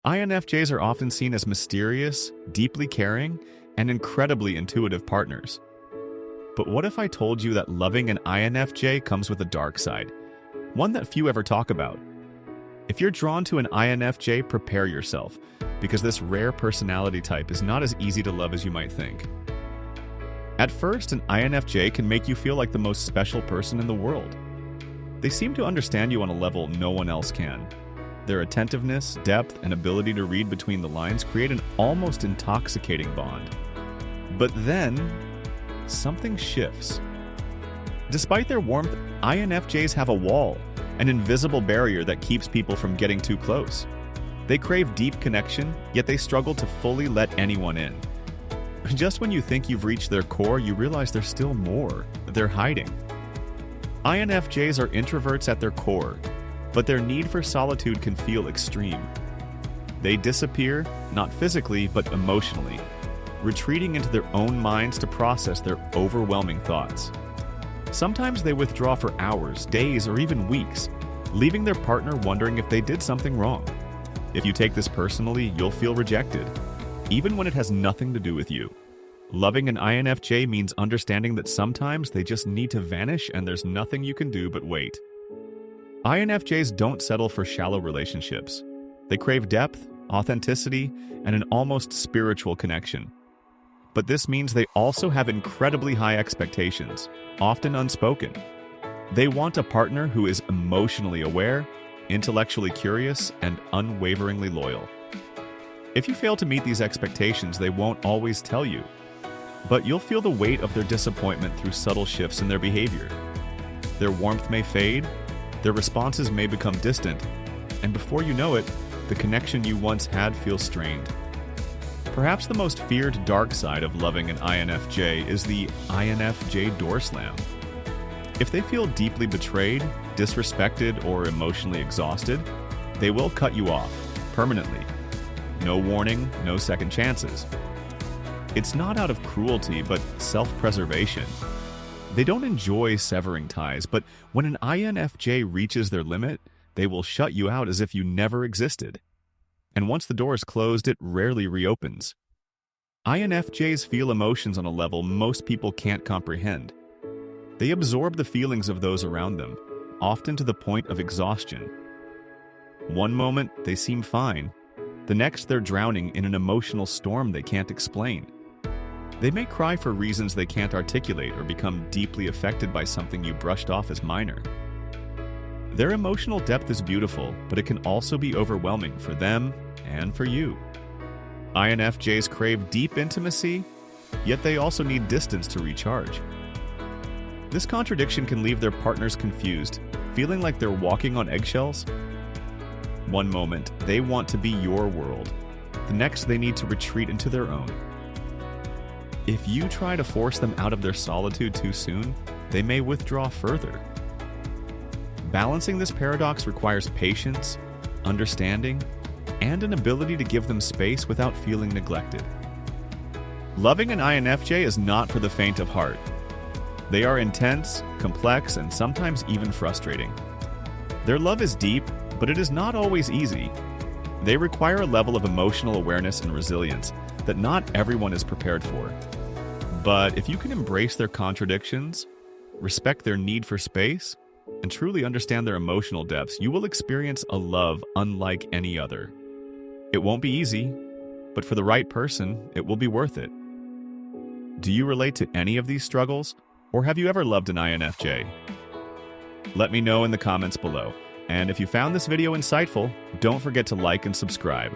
INFJs are often seen as mysterious, deeply caring, and incredibly intuitive partners. But what if I told you that loving an INFJ comes with a dark side, one that few ever talk about? If you're drawn to an INFJ, prepare yourself, because this rare personality type is not as easy to love as you might think. At first, an INFJ can make you feel like the most special person in the world. They seem to understand you on a level no one else can. Their attentiveness, depth, and ability to read between the lines create an almost intoxicating bond. But then, something shifts. Despite their warmth, INFJs have a wall, an invisible barrier that keeps people from getting too close. They crave deep connection, yet they struggle to fully let anyone in. Just when you think you've reached their core, you realize there's still more they're hiding. INFJs are introverts at their core, but their need for solitude can feel extreme. They disappear, not physically, but emotionally, retreating into their own minds to process their overwhelming thoughts. Sometimes they withdraw for hours, days, or even weeks, leaving their partner wondering if they did something wrong. If you take this personally, you'll feel rejected, even when it has nothing to do with you. Loving an INFJ means understanding that sometimes they just need to vanish and there's nothing you can do but wait. INFJs don't settle for shallow relationships. They crave depth, authenticity, and an almost spiritual connection. But this means they also have incredibly high expectations, often unspoken. They want a partner who is emotionally aware, intellectually curious, and unwaveringly loyal. If you fail to meet these expectations, they won't always tell you, but you'll feel the weight of their disappointment through subtle shifts in their behavior. Their warmth may fade, their responses may become distant, and before you know it, the connection you once had feels strained. Perhaps the most feared dark side of loving an INFJ is the INFJ door slam. If they feel deeply betrayed, disrespected, or emotionally exhausted, they will cut you off, permanently. No warning, no second chances. It's not out of cruelty, but self-preservation. They don't enjoy severing ties, but when an INFJ reaches their limit, they will shut you out as if you never existed. And once the door is closed, it rarely reopens. INFJs feel emotions on a level most people can't comprehend. They absorb the feelings of those around them, often to the point of exhaustion. One moment, they seem fine. The next, they're drowning in an emotional storm they can't explain. They may cry for reasons they can't articulate or become deeply affected by something you brushed off as minor. Their emotional depth is beautiful, but it can also be overwhelming for them and for you. INFJs crave deep intimacy, yet they also need distance to recharge. This contradiction can leave their partners confused, feeling like they're walking on eggshells. One moment, they want to be your world. The next, they need to retreat into their own. If you try to force them out of their solitude too soon, they may withdraw further. Balancing this paradox requires patience, understanding, and an ability to give them space without feeling neglected. Loving an INFJ is not for the faint of heart. They are intense, complex, and sometimes even frustrating. Their love is deep, but it is not always easy. They require a level of emotional awareness and resilience that not everyone is prepared for. But if you can embrace their contradictions, respect their need for space, and truly understand their emotional depths, you will experience a love unlike any other. It won't be easy, but for the right person, it will be worth it. Do you relate to any of these struggles, or have you ever loved an INFJ? Let me know in the comments below. And if you found this video insightful, don't forget to like and subscribe.